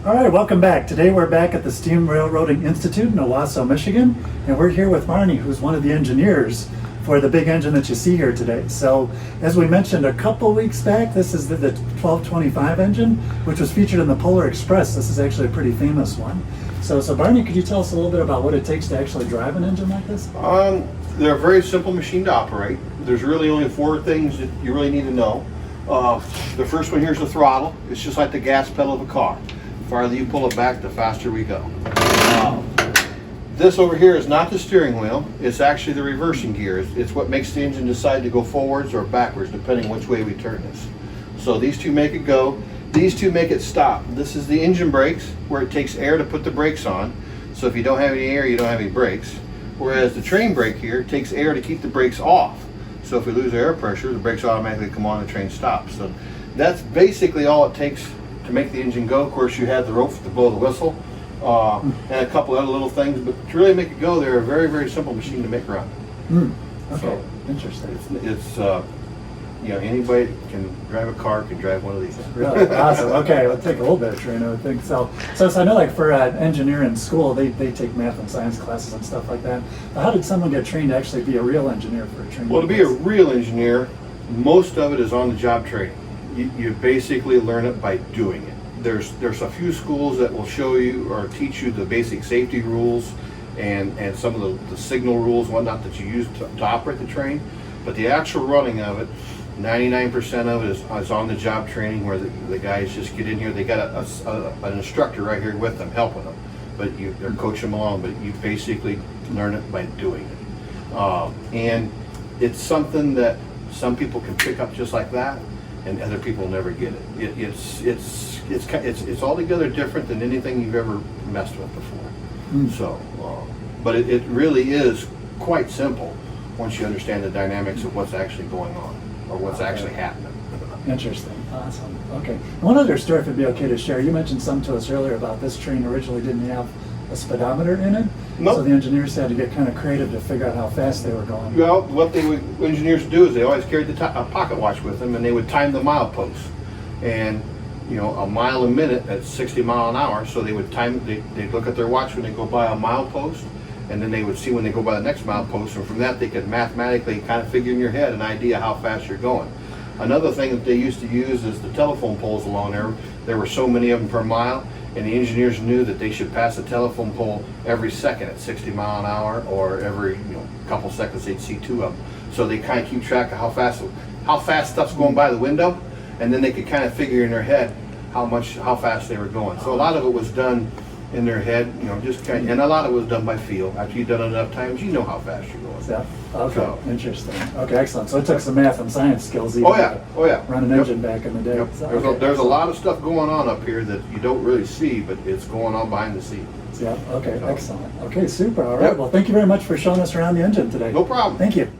All right, welcome back. Today we're back at the Steam Railroading Institute in Owosso, Michigan, and we're here with Barney, who's one of the engineers for the big engine that you see here today. So, as we mentioned a couple weeks back, this is the 1225 engine, which was featured in the Polar Express. This is actually a pretty famous one. So Barney, could you tell us a little bit about what it takes to actually drive an engine like this? They're a very simple machine to operate. There's really only four things that you really need to know. The first one here is the throttle. It's just like the gas pedal of a car. The farther you pull it back, the faster we go. This over here is not the steering wheel. It's actually the reversing gear. It's what makes the engine decide to go forwards or backwards, depending which way we turn this. So these two make it go. These two make it stop. This is the engine brakes, where it takes air to put the brakes on. So if you don't have any air, you don't have any brakes. Whereas the train brake here takes air to keep the brakes off. So if we lose air pressure, the brakes automatically come on and the train stops. So that's basically all it takes to make the engine go. Of course, you have the rope to blow the whistle, and a couple other little things, but to really make it go, they're a very, very simple machine to make run. Okay, So interesting. It's you know, anybody can drive a car, can drive one of these. Really awesome. Okay, it'll take a little bit of training, I would think. So I know, like for engineering school, they take math and science classes and stuff like that. But how did someone get trained to actually be a real engineer for a training? Well, to be a real engineer, most of it is on the job training. You basically learn it by doing it. There's a few schools that will show you or teach you the basic safety rules and some of the signal rules and whatnot that you use to operate the train. But the actual running of it, 99% of it is on the job training, where the guys just get in here. They got an instructor right here with them, helping them, but they're coaching them along. But you basically learn it by doing it, and it's something that some people can pick up just like that, and other people never get it. It's altogether different than anything you've ever messed with before. So, but it really is quite simple once you understand the dynamics of what's actually going on, or what's actually happening. Interesting. Awesome. Okay. One other story, if it'd be okay to share. You mentioned some to us earlier about this train originally didn't have a speedometer in it. Nope. So the engineers had to get kind of creative to figure out how fast they were going. Well, what engineers would do is they always carried a pocket watch with them, and they would time the milepost. And you know, a mile a minute at 60 miles an hour. So they would time. They'd look at their watch when they go by a milepost, and then they would see when they go by the next milepost, and from that they could mathematically kind of figure in your head an idea how fast you're going. Another thing that they used to use is the telephone poles along there. There were so many of them per mile, and the engineers knew that they should pass a telephone pole every second at 60 miles an hour, or every couple seconds they'd see two of them. So they kind of keep track of how fast stuff's going by the window, and then they could kind of figure in their head how fast they were going. So a lot of it was done in their head, just kind of, and a lot of it was done by feel. After you've done it enough times, you know how fast you're going. Yeah. Okay. So, interesting. Okay, excellent. So it took some math and science skills even to run an engine back in the day. Yep. So, There's a lot of stuff going on up here that you don't really see, but it's going on behind the scenes. Yeah. Okay. Excellent. Okay. Super. All right. Well, thank you very much for showing us around the engine today. No problem. Thank you.